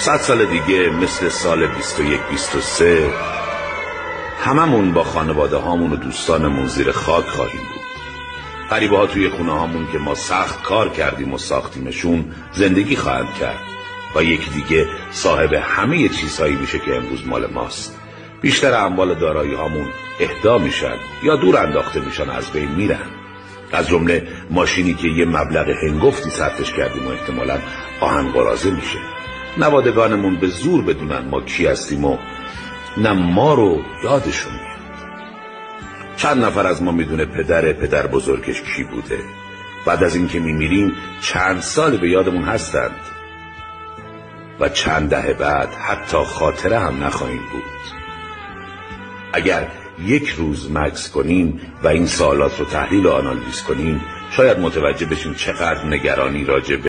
100 سال دیگه مثل سال 21-23 هممون با خانواده هامون و دوستانمون زیر خاک خواهیم بود. غریبه ها توی خونه هامون که ما سخت کار کردیم و ساختیمشون زندگی خواهند کرد و یکی دیگه صاحب همه چیزهایی میشه که امروز مال ماست. بیشتر اموال دارایی هامون اهدا میشن یا دور انداخته میشن، از بین میرن. از جمله ماشینی که یه مبلغ هنگفتی صرفش کردیم و احتمالاً آهن قراضه میشه. نوادگانمون به زور بدونن ما کی هستیم و نه ما رو یادشون میاد. چند نفر از ما میدونه پدر بزرگش کی بوده. بعد از اینکه میمیریم چند سال به یادمون هستند و چند دهه بعد حتی خاطره هم نخواهیم بود. اگر یک روز مکث کنیم و این سوالات رو تحلیل و آنالیز کنیم شاید متوجه بشیم چقدر نگرانی راجع به